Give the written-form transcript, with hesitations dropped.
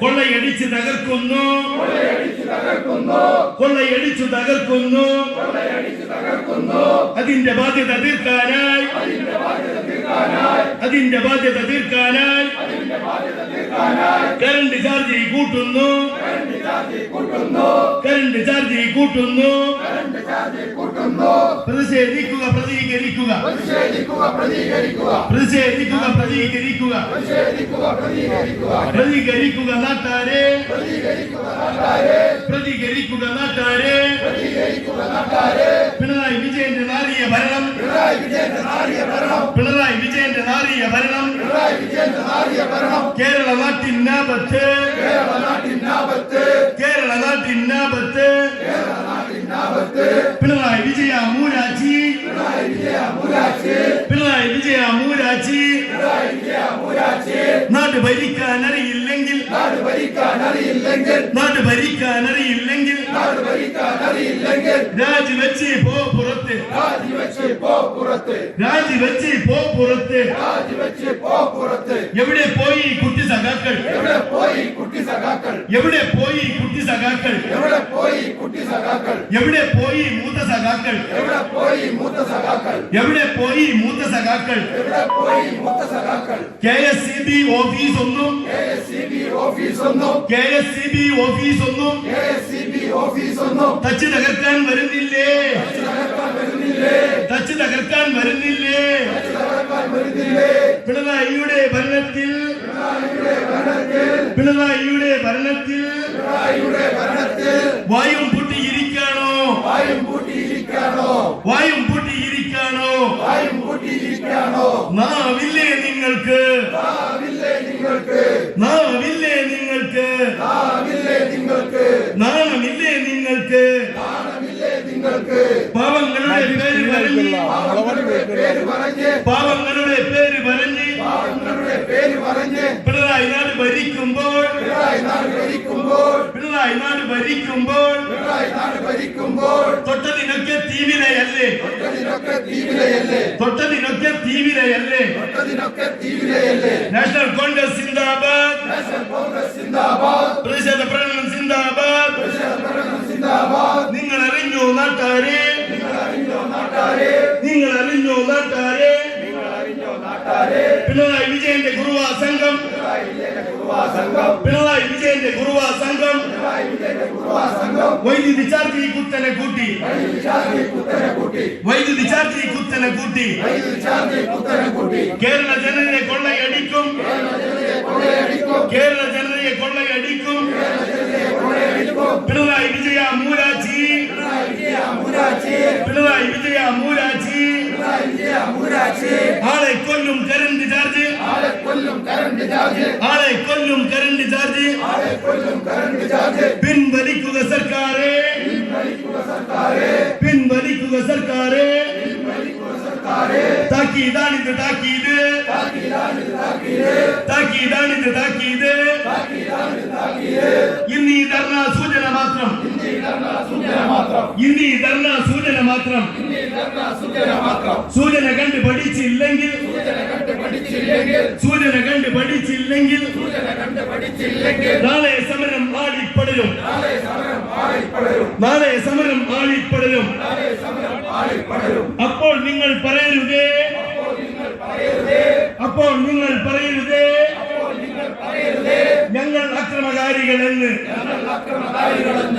കൊള്ളയടിച്ച് തകർക്കുന്നു, കൊള്ളയടിച്ചു തകർക്കുന്നു. അതിന്റെ ബാധ്യത തീർക്കാനായി, അതിന്റെ ബാധ്യത തീർക്കാനായി കറണ്ട് ചാർജ് കൂട്ടുന്നു, കറണ്ട് ചാർജ് കൂട്ടുന്നു. പ്രതിഷേധിക്കുക, പ്രതികരിക്കുക, പ്രതിഷേധിക്കുക, പ്രതികരിക്കുക, പ്രതികരിക്കുക നാട്ടാരെ, പ്രതികരിക്കുക നാട്ടാരെ. പിണറായി വിജയന്റെ നാറിയ ഭരണം, പിണറായി വിജയന്റെ നാറിയ ഭരണം കേരള നാട്ടിനാപത്ത്, കേരള നാട്ടിനാപത്ത്. പിണറായി വിജയ മൂരാച്ചി, പിണറായി വിജയ മൂരാച്ചി. നാട് ഭരിക്കാൻ അറിയില്ലെങ്കിൽ, നാട് ഭരിക്കാൻ അറിയില്ലെങ്കിൽ രാജിവെച്ച് പോ പുറത്ത്, രാജിവെച്ച് പോ പുറത്ത്. എവിടെ പോയി കുട്ടി സഖാക്കൾ, എവിടെ പോയി കുട്ടി സഖാക്കൾ, എവിടെ പോയി കുട്ടി സഖാക്കൾ, എവിടെ പോയി കുട്ടി സഖാക്കൾ, എവിടെ പോയി മൂത്ത സഖാക്കൾ, എവിടെ പോയി മൂത്ത സഖാക്കൾ, എവിടെ പോയി മൂത്ത സഖാക്കൾ, എവിടെ പോയി മൂത്ത സഖാക്കൾ. KSCB ഓഫീസ് ഒന്നും, KSCB ഓഫീസ് ഒന്നും, KSCB ഓഫീസ് ഒന്നും, KSCB ഓഫീസ് ഒന്നും തച്ച് തകർക്കാൻ വരുന്നില്ലേ, തച്ച് തകർക്കാൻ വരുന്നില്ലേ. പിണറായിയുടെ ഭരണത്തിൽ, പിണറായിയുടെ ഭരണത്തിൽ വായും പൂട്ടിയിരിക്കാണോ, വായും പൂട്ടിയിരിക്കാണോ, വായും പൂട്ടിയിരിക്കാണോ, വായും പൂട്ടിയിരിക്കാണോ. നാവില്ലേ നിങ്ങൾക്ക്, നാവില്ലേ നിങ്ങൾക്ക്, നാവില്ലേ നിങ്ങൾക്ക്, നാവില്ലേ നിങ്ങൾക്ക്, നാണമില്ലേ നിങ്ങൾക്ക്, നാണമില്ലേ നിങ്ങൾക്ക്. പാവങ്ങളുടെ പേര് പറഞ്ഞ്, പാവങ്ങളുടെ പേര് പറഞ്ഞ്, പാവങ്ങളുടെ പേര് പറഞ്ഞ്, പാവങ്ങളുടെ പേര് പറഞ്ഞ് പിണറായി നാട് ഭരിക്കുമ്പോൾ, പിണറായി നാട് ഭരിക്കുമ്പോൾ, പിണറായി നാട് ഭരിക്കുമ്പോൾ, പിണറായി നാട് ഭരിക്കുമ്പോൾ തൊട്ടതിനൊക്കെ തീവിലയല്ലേ, തൊട്ടതിനൊക്കെ തീവിലയല്ലേ, തൊട്ടതിനൊക്കെ തീവിലയല്ലേ, തൊട്ടതിനൊക്കെ തീവിലയല്ലേ. നാഷണൽ കോൺഗ്രസ് സിന്ദാബാദ്, നാഷണൽ കോൺഗ്രസ് സിന്ദാബാദ്, പ്രതിഷേധ പ്രകടനം സിന്ദാബാദ്, പ്രതിഷേധ പ്രകടനം സിന്ദാബാദ്. നിങ്ങൾ അറിഞ്ഞോ നാട്ടാരെ, നിങ്ങൾ അറിഞ്ഞോ നാട്ടാരെ, നിങ്ങൾ അറിഞ്ഞോ നാട്ടാരെ, നിങ്ങൾ അറിഞ്ഞോ നാട്ടാരെ. പിണറായി വിജയന്റെ കുറുവാ സംഘം, പിണറായി വിജയന്റെ കുറുവാ സംഘം, പിണറായി വിജയന്റെ കുറുവാ സംഘം, പിണറായി വിജയന്റെ കുറുവാ സംഘം വൈദ്യുതി ചാർജ് കുത്തനെ കൂട്ടി, വൈദ്യുതി ചാർജ് കുത്തനെ കൂട്ടി, വൈദ്യുതി ചാർജ് കുത്തനെ കൂട്ടി, വൈദ്യുതി ചാർജ് കുത്തനെ കൂട്ടി. കേരള ജനതയെ കൊള്ളയടിക്കും, കേരള ജനതയെ കൊള്ളയടിക്കും, കേരള ജനതയെ കൊള്ളയടിക്കും, കേരള ജനതയെ കൊള്ളയടിക്കും. പിണറായി വിജയ മൂരാച്ചി, പിണറായി വിജയ മൂരാച്ചി, പിണറായി വിജയ മൂരാച്ചി, പിണറായി വിജയ മൂരാച്ചി. ആളെ കൊല്ലും കറണ്ട് ചാർജ്, ആളെ കൊല്ലും കറണ്ട് ചാർജ്, ആളെ കൊല്ലും കറണ്ട് ചാർജ്, ആളെ കൊല്ലും കറണ്ട് ചാർജ്. പിൻവലിക്കുക സർക്കാരെ, പിൻവലിക്കുക സർക്കാരെ, പിൻവലിക്കുക സർക്കാരെ, പിൻവലിക്കുക സർക്കാരെ. താക്കീതാണിത് താക്കീത്, താക്കീതാണിത് താക്കീത്, താക്കീതാണിത് താക്കീത്, താക്കീതാണിത് താക്കീത്. ഇന്നീ ധർണ സൂചന മാത്രം, ഇന്നീ ധർണ സൂചന മാത്രം, ഇന്നീ ധർണ സൂചന മാത്രം, ഇന്നീ ധർണ സൂചന മാത്രം. സൂചന കണ്ട് പഠിച്ചില്ലെങ്കിൽ, സൂചന കണ്ട് പഠിച്ചില്ലെങ്കിൽ, സൂചന കണ്ട് പഠിച്ചില്ലെങ്കിൽ, സൂചന കണ്ട് പഠിച്ചില്ലെങ്കിൽ നാളെ സമരം ആളിപ്പടരും, നാളെ സമരം ആളിപ്പടരും, നാളെ സമരം ആളിപ്പടരും, നാളെ സമരം ആളിപ്പടരും. അപ്പോൾ നിങ്ങൾ പറയരുതേ, അപ്പോൾ നിങ്ങൾ പറയരുതേ, അപ്പോൾ നിങ്ങൾ പറയരുതേ, അപ്പോൾ നിങ്ങൾ പറയരുതേ ഞങ്ങൾ അക്രമകാരികളെന്ന്, ഞങ്ങൾ അക്രമകാരികളെന്ന്.